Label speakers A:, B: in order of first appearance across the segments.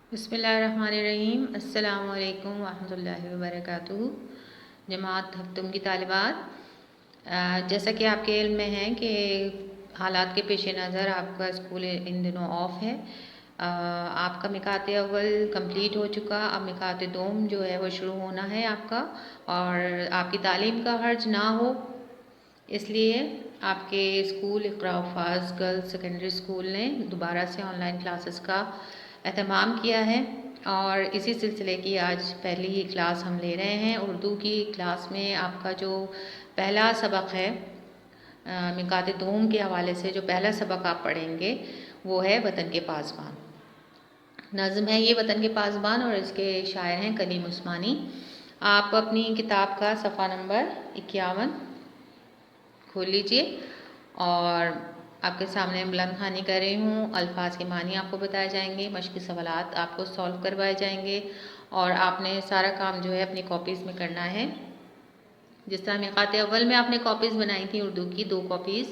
A: बिस्मिल्लाहिर्रहमानिर्रहीम। अस्सलामु अलैकुम वरहमतुल्लाहि वबरकातुहू। जमात हफ्तुम की तालिबात, जैसा कि आपके इल्म में है कि हालात के पेश नज़र आपका स्कूल इन दिनों ऑफ है। आपका मिकात अव्वल कंप्लीट हो चुका, अब मिकात दोम जो है वो शुरू होना है आपका। और आपकी तालीम का हर्ज ना हो इसलिए आपके school Iqra हफ़ाज़ girls secondary school ने दोबारा से ऑनलाइन क्लासेस का एहतमाम किया है। और इसी सिलसिले की आज पहली ही क्लास हम ले रहे हैं। उर्दू की क्लास में आपका जो पहला सबक है मिकात दोम के हवाले से जो पहला सबक आप पढ़ेंगे वो है वतन के पासबान। नज़्म है ये वतन के पासबान और इसके शायर हैं कलीम उस्मानी। आप अपनी किताब का सफ़ा नंबर 51 खोल लीजिए और आपके सामने बुलंद खानी कर रही हूँ। अल्फाज के मानी आपको बताए जाएंगे, मश्क़ी सवालात आपको सॉल्व करवाए जाएंगे और आपने सारा काम जो है अपनी कॉपीज़ में करना है। जिस तरह मिकात अव्वल में आपने कॉपीज़ बनाई थी उर्दू की 2 कॉपीज़,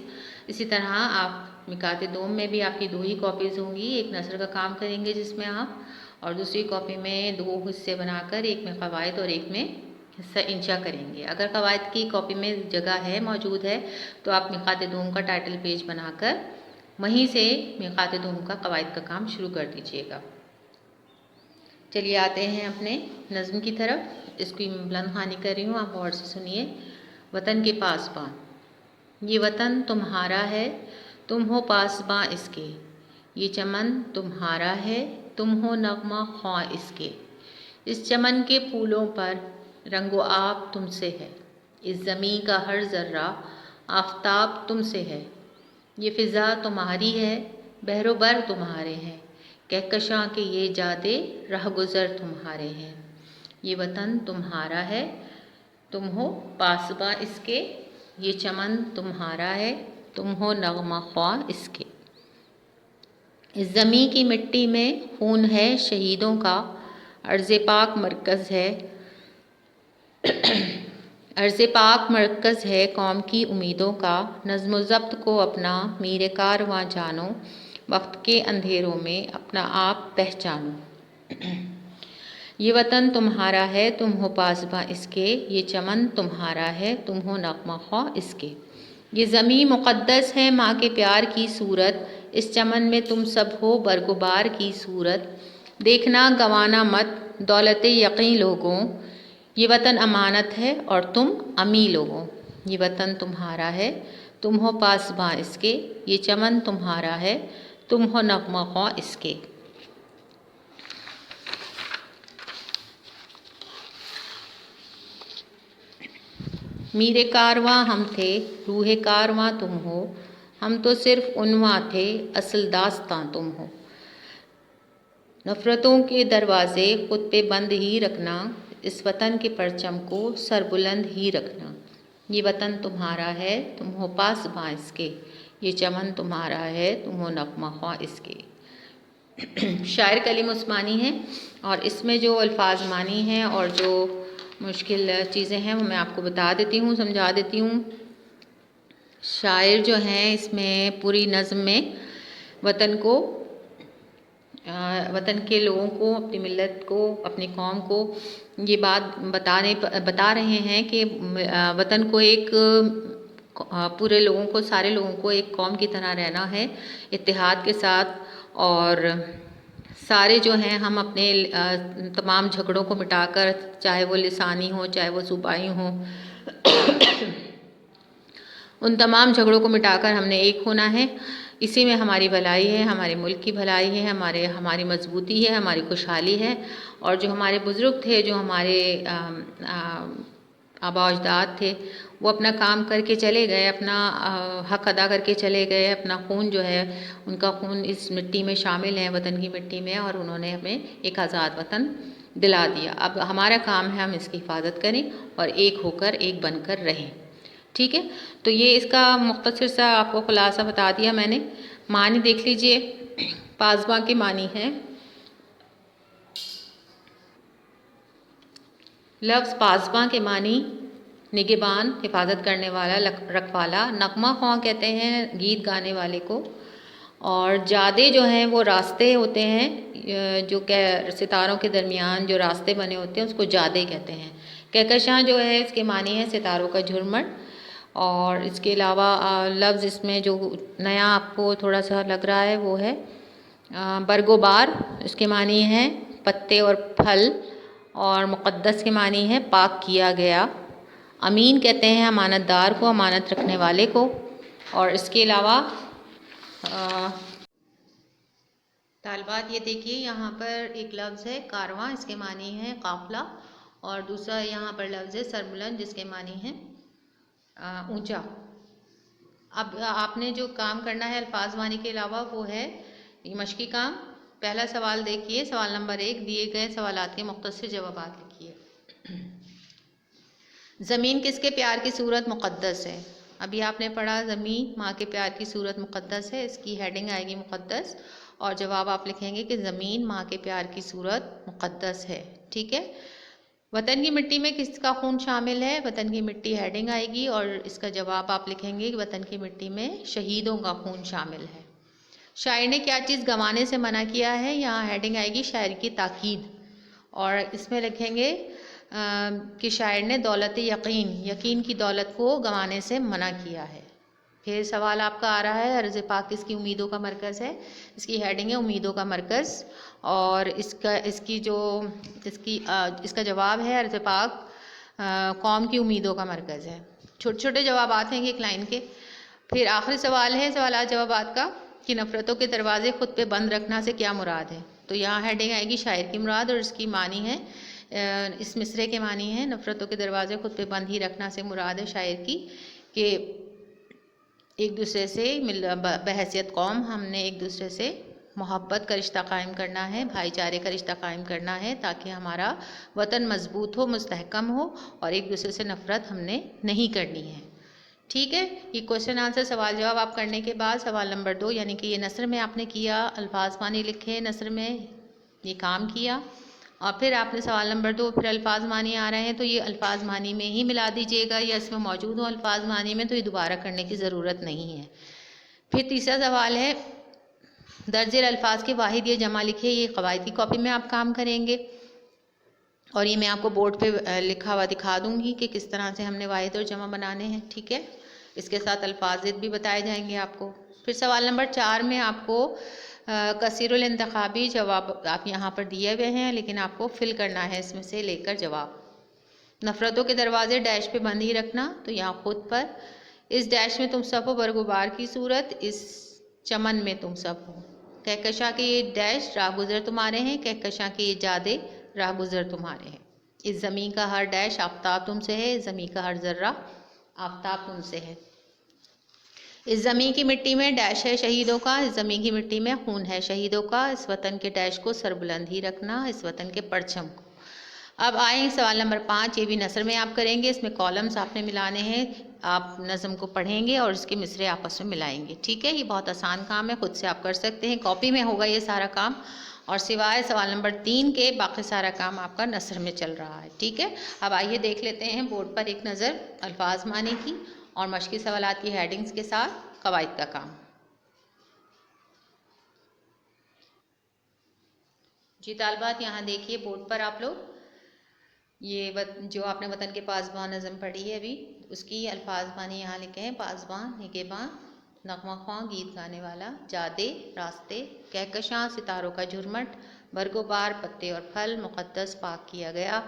A: इसी तरह आप मिकात दोम में भी आपकी 2 ही कॉपीज़ होंगी। एक नसर का काम करेंगे जिसमें आप, और दूसरी कॉपी में 2 हिस्से बनाकर एक में क़वायद और एक में हिस्सा इंशा करेंगे। अगर क़वायद की कॉपी में जगह है मौजूद है तो आप मिकात दोम का टाइटल पेज बनाकर वहीं से मिकात दोम का क़वायद का काम शुरू कर दीजिएगा। चलिए आते हैं अपने नज़्म की तरफ। इसकी बुलंद खानी कर रही हूँ, आप गौर से सुनिए। वतन के पासबान। ये वतन तुम्हारा है, तुम हो पासबां इसके। ये चमन तुम्हारा है, तुम हो नग़मा ख्वां इसके। इस चमन के फूलों पर रंगो आप तुमसे है। इस ज़मीं का हर ज़र्रा आफ़ताब तुमसे है। ये फ़िज़ा तुम्हारी है, बहरो बर तुम्हारे हैं। कहकशां के ये जादे राह गुज़र तुम्हारे हैं। ये वतन तुम्हारा है, तुम हो पासबां इसके। ये चमन तुम्हारा है, तुम हो नग़मा ख्वां इसके। इस ज़मीं की मिट्टी में खून है शहीदों का, अर्ज़े पाक मरकज़ है अर्ज़े पाक मरकज़ है कौम की उम्मीदों का। नज़्म ज़ब्त को अपना मीरे कारवां जानो, वक्त के अंधेरों में अपना आप पहचानो। ये वतन तुम्हारा है, तुम हो पासबां इसके। ये चमन तुम्हारा है, तुम हो नग़मा ख्वां इसके। ये ज़मीं मुक़द्दस है माँ के प्यार की सूरत, इस चमन में तुम सब हो बरगुबार की सूरत। देखना गंवाना मत दौलते यकीन लोगों, ये वतन अमानत है और तुम अमी लोगों। ये वतन तुम्हारा है, तुम हो पासबां इसके। ये चमन तुम्हारा है, तुम हो नग़मा ख्वां इसके। मीरे कारवां हम थे, रूहे कारवां तुम हो। हम तो सिर्फ उन्वां थे, असल दास्तां तुम हो। नफ़रतों के दरवाज़े खुद पे बंद ही रखना, इस वतन के परचम को सरबुलंद ही रखना। ये वतन तुम्हारा है, तुम हो पासबां इसके। ये चमन तुम्हारा है, तुम हो नग़मा ख्वां इसके। शायर कलीम उस्मानी है और इसमें जो अल्फाज मानी हैं और जो मुश्किल चीज़ें हैं वो मैं आपको बता देती हूँ, समझा देती हूँ। शायर जो हैं इसमें पूरी नज़्म में वतन को, वतन के लोगों को, अपनी मिल्लत को, अपनी कौम को ये बात बता रहे हैं कि वतन को एक पूरे लोगों को, सारे लोगों को एक कौम की तरह रहना है इत्तेहाद के साथ। और सारे जो हैं हम अपने तमाम झगड़ों को मिटाकर, चाहे वो लिसानी हो चाहे वो सूबाई हो, उन तमाम झगड़ों को मिटाकर हमने एक होना है। इसी में हमारी भलाई है, हमारे मुल्क की भलाई है, हमारी मजबूती है, हमारी खुशहाली है। और जो हमारे बुज़ुर्ग थे, जो हमारे आबा अजदाद थे, वो अपना काम करके चले गए, अपना हक़ अदा करके चले गए। अपना खून जो है, उनका खून इस मिट्टी में शामिल है, वतन की मिट्टी में, और उन्होंने हमें एक आज़ाद वतन दिला दिया। अब हमारा काम है हम इसकी हिफाजत करें और एक होकर, एक बनकर रहें। ठीक है, तो ये इसका मुख्तसर सा आपको खुलासा बता दिया मैंने। मानी देख लीजिए। पासबां के मानी हैं, लफ्ज़ पासबां के मानी निगहबान, हिफाजत करने वाला, रखवाला। नग़मा ख्वां कहते हैं गीत गाने वाले को। और जादे जो हैं वो रास्ते होते हैं, जो सितारों के दरमियान जो रास्ते बने होते हैं उसको जादे कहते हैं। कहकशां जो है इसके मानी है सितारों का झुरमुट। और इसके अलावा लफ्ज़ इसमें जो नया आपको थोड़ा सा लग रहा है वो है बरगोबार। इसके मानी है पत्ते और फल। और मुक़द्दस के मानी है पाक किया गया। अमीन कहते हैं अमानतदार को, अमानत रखने वाले को। और इसके अलावा तालबात ये देखिए, यहाँ पर एक लफ्ज़ है कारवां, इसके मानी है काफ़िला। और दूसरा यहाँ पर लफ्ज़ है सरबुलंद, जिसके मानी है ऊंचा। अब आपने जो काम करना है अल्फाज मानी के अलावा वो है ये मशक़ी काम। पहला सवाल देखिए, सवाल नंबर 1, दिए गए सवालात के मुख्तसर जवाब लिखिए। ज़मीन किसके प्यार की सूरत मुक़द्दस है? अभी आपने पढ़ा ज़मीन माँ के प्यार की सूरत मुक़द्दस है, इसकी हेडिंग आएगी मुक़द्दस। और जवाब आप लिखेंगे कि ज़मीन माँ के प्यार की सूरत मुक़द्दस है। ठीक है। वतन की मिट्टी में किसका खून शामिल है? वतन की मिट्टी हेडिंग आएगी और इसका जवाब आप लिखेंगे कि वतन की मिट्टी में शहीदों का खून शामिल है। शायर ने क्या चीज़ गंवाने से मना किया है? यहाँ हेडिंग आएगी शायर की ताकीद। और इसमें लिखेंगे कि शायर ने दौलत यकीन की दौलत को गंवाने से मना किया है। फिर सवाल आपका आ रहा है अर्ज़ पाक किसकी उम्मीदों का मरकज़ है? इसकी हेडिंग है उम्मीदों का मरकज़। और इसका जवाब है अर्ज़ पाक कौम की उम्मीदों का मरकज़ है। छोटे छोटे जवाब हैं एक लाइन के। फिर आखिरी सवाल है सवालात जवाबात का कि नफ़रतों के दरवाजे ख़ुद पे बंद रखना से क्या मुराद है? तो यहाँ हेडिंग आएगी शायर की मुराद और इसकी मानी है इस मिसरे के मानी है नफ़रतों के दरवाजे ख़ुद पे बंद ही रखना से मुराद है शायर की कि एक दूसरे से बहैसियत कौम हमने एक दूसरे से मोहब्बत का रिश्ता कायम करना है, भाईचारे का रिश्ता कायम करना है ताकि हमारा वतन मजबूत हो, मुस्तहकम हो और एक दूसरे से नफ़रत हमने नहीं करनी है। ठीक है। ये क्वेश्चन आंसर सवाल जवाब आप करने के बाद सवाल नंबर 2 यानी कि ये नस्र में आपने किया, अल्फाज मानी लिखे, नस्र में ये काम किया। और फिर आपने सवाल नंबर 2 फिर अल्फाज मानी आ रहे हैं तो ये अल्फाज मानी में ही मिला दीजिएगा या इसमें मौजूद हो अल्फाज मानी में तो ये दोबारा करने की ज़रूरत नहीं है। फिर तीसरा सवाल है दर्जे अल्फाज के वाहिद ये जमा लिखे। ये कवायद की कॉपी में आप काम करेंगे और ये मैं आपको बोर्ड पे लिखा हुआ दिखा दूंगी कि किस तरह से हमने वाहिद और जमा बनाने हैं। ठीक है। इसके साथ अल्फाज भी बताए जाएंगे आपको। फिर सवाल नंबर 4 में आपको कसीरुल इंतखाबी जवाब आप यहाँ पर दिए हुए हैं लेकिन आपको फिल करना है इसमें से लेकर जवाब। नफ़रतों के दरवाजे डैश पे बंद ही रखना, तो यहाँ खुद पर इस डैश में तुम सब हो बरगुबार की सूरत, इस चमन में तुम सब हो। कहकशां के ये डैश राहगुजर तुम्हारे हैं, कहकशां के ये जादे राहगुजर तुम्हारे हैं। इस ज़मीन का हर डैश आफताब तुमसे है, इस ज़मीन का हर ज़र्रा आफताब तुमसे है। इस ज़मीन की मिट्टी में डैश है शहीदों का, इस ज़मीन की मिट्टी में खून है शहीदों का। इस वतन के डैश को सरबुलंद ही रखना, इस वतन के परचम को। अब आए सवाल नंबर 5, ये भी नसर में आप करेंगे। इसमें कॉलम्स आपने मिलाने हैं, आप नज़म को पढ़ेंगे और इसके मिसरे आपस में मिलाएंगे। ठीक है। ये बहुत आसान काम है, खुद से आप कर सकते हैं, कॉपी में होगा ये सारा काम। और सिवाय सवाल नंबर 3 के बाकी सारा काम आपका नसर में चल रहा है। ठीक है। अब आइए देख लेते हैं बोर्ड पर एक नज़र अल्फाज मानी की और मशक़ी सवालात की हेडिंग्स के साथ कवायद का काम। जी तालबात, यहाँ देखिए बोर्ड पर आप लोग ये जो आपने वतन के पासबान नज़म पढ़ी है अभी उसकी अल्फाज मानी यहाँ लिखे हैं। पासबान निगहबान, नगमा ख्वां गीत गाने वाला, जादे रास्ते, कहकशां सितारों का झुरमुट, बरगोबार पत्ते और फल, मुक़द्दस पाक किया गया,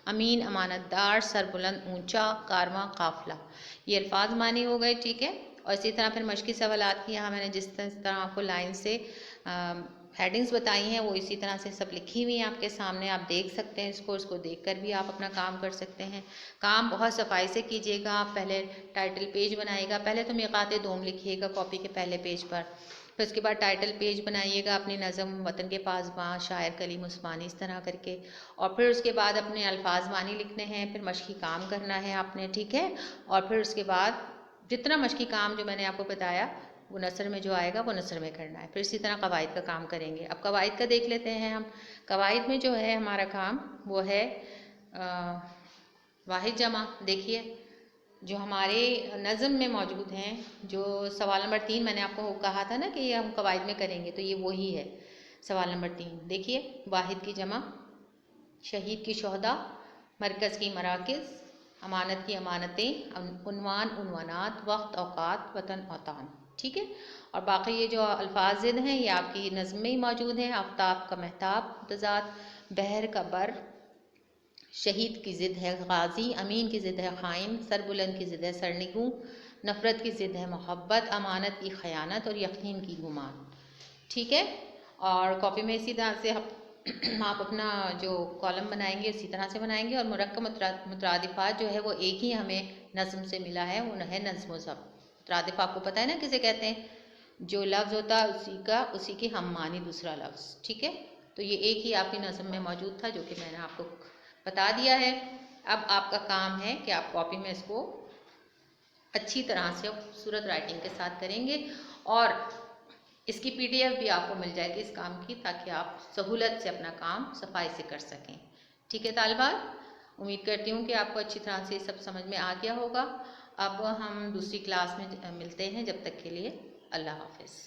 A: अमीन अमानतदार, सरबुलंद ऊंचा, कारवां काफ़िला। ये अल्फाज मानी हो गए। ठीक है। और इसी तरह फिर मशक़ी सवालात की यहाँ मैंने जिस तरह आपको लाइन से हेडिंग्स बताई हैं वो इसी तरह से सब लिखी हुई हैं आपके सामने, आप देख सकते हैं इसको देखकर भी आप अपना काम कर सकते हैं। काम बहुत सफाई से कीजिएगा। आप पहले टाइटल पेज बनाइएगा, पहले तो मिक़ात दोम लिखिएगा कॉपी के पहले पेज पर, फिर उसके बाद टाइटल पेज बनाइएगा अपनी नज़म वतन के पासबां, शायर कलीम उस्मानी, इस तरह करके। और फिर उसके बाद अपने अल्फाज मानी लिखने हैं, फिर मशक़ी काम करना है आपने। ठीक है। और फिर उसके बाद जितना मशक़ी काम जो मैंने आपको बताया वो नसर में जो आएगा वो नसर में करना है। फिर इसी तरह कवायद का काम करेंगे। अब कवायद का देख लेते हैं हम। कवायद में जो है हमारा काम वो है वाहिद जमा। देखिए जो हमारे नज़म में मौजूद हैं, जो सवाल नंबर 3 मैंने आपको कहा था ना कि ये हम कवायद में करेंगे, तो ये वही है। सवाल नंबर 3 देखिए, वाहिद की जमा, शहीद की शोहदा, मरकज़ की मराकिज़, अमानत की अमानतें, उन्वान उन्वानात, वक्त औकात, वतन औतान। ठीक है। और बाकी ये जो अल्फाज ज़िद हैं ये आपकी नज़म में ही मौजूद हैं। आफ्ताब का महताब मुतज़ाद, बहर का बर, शहीद की ज़िद है गाजी, अमीन की ज़िद है ख़ाइन, सरबुलंद की ज़िद है सरनिगू, नफ़रत की ज़िद है मोहब्बत, अमानत की ख़यानत और यकीन की गुमान। ठीक है। और कॉपी में इसी तरह से आप अपना जो कॉलम बनाएंगे इसी तरह से बनाएंगे। और मुरक्कब मुतरादिफ़ात जो है वो एक ही हमें नज़म से मिला है, वो है नज़्म ज़ब्त। मुतरादिफ़ आपको पता है ना किसे कहते हैं, जो लफ्ज़ होता है उसी के हम मानी दूसरा लफ्ज़। ठीक है। तो ये एक ही आपकी नज़म में मौजूद था जो कि मैंने आपको बता दिया है। अब आपका काम है कि आप कॉपी में इसको अच्छी तरह से खूबसूरत राइटिंग के साथ करेंगे और इसकी PDF भी आपको मिल जाएगी इस काम की, ताकि आप सहूलत से अपना काम सफाई से कर सकें। ठीक है तालिबात, उम्मीद करती हूँ कि आपको अच्छी तरह से सब समझ में आ गया होगा। अब हम दूसरी क्लास में मिलते हैं, जब तक के लिए अल्लाह हाफिज़।